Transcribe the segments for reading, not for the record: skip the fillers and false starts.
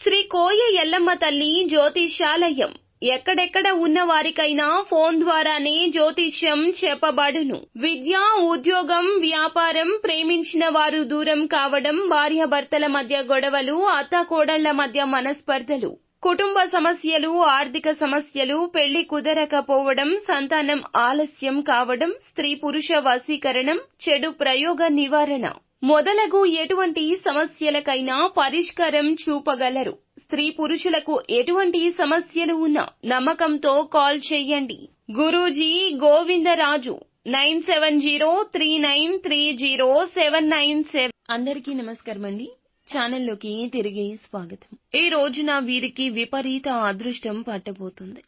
శ్రీ కోయ ఎల్లమ్మ తల్లి జ్యోతిష్యాలయం ఎక్కడెక్కడ ఉన్న వారికైనా ఫోన్ ద్వారానే జ్యోతిష్యం చెప్పబడును. విద్య, ఉద్యోగం, వ్యాపారం, ప్రేమించిన వారు దూరం కావడం, భార్యాభర్తల మధ్య గొడవలు, అత్తాకోడళ్ల మధ్య మనస్పర్ధలు, కుటుంబ సమస్యలు, ఆర్థిక సమస్యలు, పెళ్లి కుదరకపోవడం, సంతానం ఆలస్యం కావడం, స్త్రీ పురుష వశీకరణం, చెడు ప్రయోగ నివారణ మొదలగు ఎటువంటి సమస్యలకైనా పరిష్కారం చూపగలరు. స్త్రీ పురుషులకు ఎటువంటి సమస్యలు ఉన్నా నమ్మకంతో కాల్ చేయండి. గురూజీ గోవిందరాజు 9703930797. అందరికీ నమస్కారం అండి. ఛానల్లోకి తిరిగి స్వాగతం. ఈ రోజున వీరికి విపరీత అదృష్టం పట్టబోతుంది.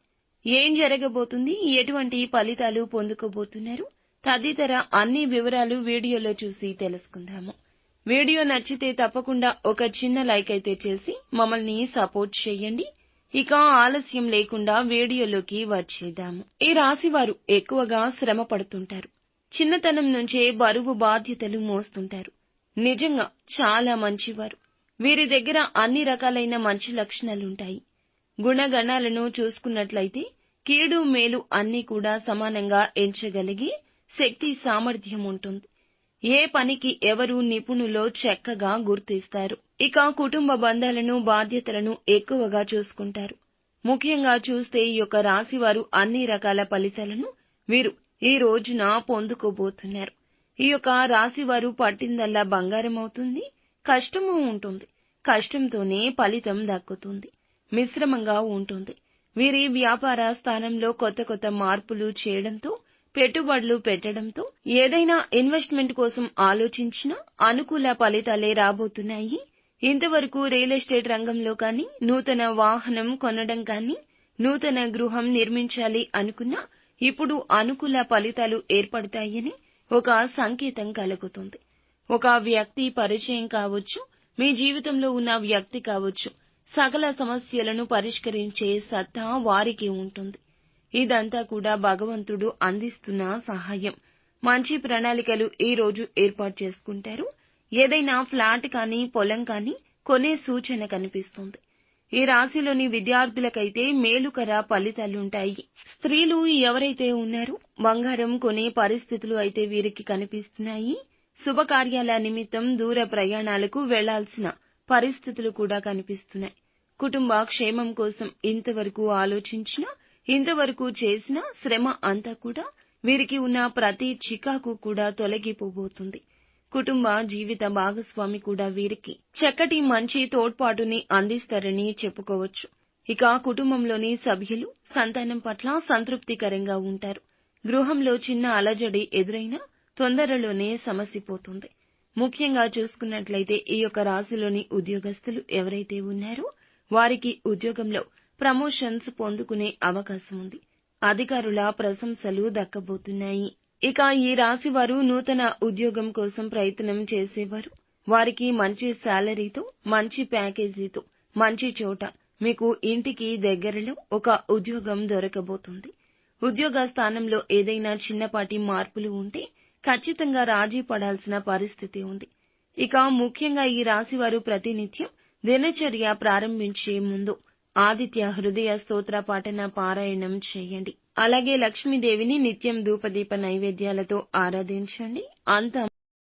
ఏం జరగబోతుంది, ఎటువంటి ఫలితాలు పొందుకోబోతున్నారు తదితర అన్ని వివరాలు వీడియోలో చూసి తెలుసుకుందాము. వీడియో నచ్చితే తప్పకుండా ఒక చిన్న లైక్ అయితే చేసి మమ్మల్ని సపోర్ట్ చేయండి. ఇక ఆలస్యం లేకుండా వీడియోలోకి వచ్చేద్దాము. ఈ రాశి వారు ఎక్కువగా శ్రమ పడుతుంటారు. చిన్నతనం నుంచే బరువు బాధ్యతలు మోస్తుంటారు. నిజంగా చాలా మంచివారు. వీరి దగ్గర అన్ని రకాలైన మంచి లక్షణాలుంటాయి. గుణగణాలను చూసుకున్నట్లయితే కీడు మేలు అన్నీ కూడా సమానంగా ఎంచగలిగే శక్తి సామర్థ్యం ఉంటుంది. ఏ పనికి ఎవరు నిపుణులో చక్కగా గుర్తిస్తారు. ఇక కుటుంబ బంధాలను, బాధ్యతలను ఎక్కువగా చూసుకుంటారు. ముఖ్యంగా చూస్తే ఈ యొక్క రాశి వారు అన్ని రకాల ఫలితాలను వీరు ఈ రోజున పొందుకోబోతున్నారు. ఈ యొక్క రాశి వారు పట్టిందల్లా బంగారం అవుతుంది. కష్టము ఉంటుంది. కష్టంతోనే ఫలితం దక్కుతుంది. మిశ్రమంగా ఉంటుంది. వీరి వ్యాపార స్థానంలో కొత్త కొత్త మార్పులు చేయడంతో, పెట్టుబడులు పెట్టడంతో, ఏదైనా ఇన్వెస్ట్మెంట్ కోసం ఆలోచించినా అనుకూల ఫలితాలే రాబోతున్నాయి. ఇంతవరకు రియల్ ఎస్టేట్ రంగంలో కానీ, నూతన వాహనం కొనడం కానీ, నూతన గృహం నిర్మించాలి అనుకున్నా ఇప్పుడు అనుకూల ఫలితాలు ఏర్పడతాయని ఒక సంకేతం కలుగుతుంది. ఒక వ్యక్తి పరిచయం కావచ్చు, మీ జీవితంలో ఉన్న వ్యక్తి కావచ్చు, సకల సమస్యలను పరిష్కరించే సత్తా వారికి ఉంటుంది. ఇదంతా కూడా భగవంతుడు అందిస్తున్న సహాయం. మంచి ప్రణాళికలు ఈ రోజు ఏర్పాటు చేసుకుంటారు. ఏదైనా ఫ్లాట్ కానీ, పొలం కానీ కొనే సూచన కనిపిస్తుంది. ఈ రాశిలోని విద్యార్థులకైతే మేలుకర ఫలితాలుంటాయి. స్త్రీలు ఎవరైతే ఉన్నారో బంగారం కొనే పరిస్థితులు అయితే వీరికి కనిపిస్తున్నాయి. శుభకార్యాల నిమిత్తం దూర ప్రయాణాలకు వెళ్లాల్సిన పరిస్థితులు కూడా కనిపిస్తున్నాయి. కుటుంబ క్షేమం కోసం ఇంతవరకు ఆలోచించినా, ఇంతవరకు చేసిన శ్రమ అంతా కూడా వీరికి ఉన్న ప్రతి చికాకు కూడా తొలగిపోబోతుంది. కుటుంబ జీవిత భాగస్వామి కూడా వీరికి చక్కటి మంచి తోడ్పాటుని అందిస్తారని చెప్పుకోవచ్చు. ఇక కుటుంబంలోని సభ్యులు సంతానం పట్ల సంతృప్తికరంగా ఉంటారు. గృహంలో చిన్న అలజడి ఎదురైనా తొందరలోనే సమసిపోతుంది. ముఖ్యంగా చూసుకున్నట్లయితే ఈ యొక్క రాశిలోని ఉద్యోగస్తులు ఎవరైతే ఉన్నారో వారికి ఉద్యోగంలో ప్రమోషన్స్ పొందుకునే అవకాశం ఉంది. అధికారుల ప్రశంసలు దక్కబోతున్నాయి. ఇక ఈ రాశి వారు నూతన ఉద్యోగం కోసం ప్రయత్నం చేసేవారు. వారికి మంచి శాలరీతో, మంచి ప్యాకేజీతో, మంచి చోట మీకు ఇంటికి దగ్గరలో ఒక ఉద్యోగం దొరకబోతుంది. ఉద్యోగ స్థానంలో ఏదైనా చిన్నపాటి మార్పులు ఉంటే ఖచ్చితంగా రాజీ పడాల్సిన పరిస్థితి ఉంది. ఇక ముఖ్యంగా ఈ రాశి వారు ప్రతినిత్యం దినచర్య ప్రారంభించే ముందు ఆదిత్య హృదయ స్తోత్ర పాఠన పారాయణం చేయండి. అలాగే లక్ష్మీదేవిని నిత్యం ధూపదీప నైవేద్యాలతో ఆరాధించండి. అంతా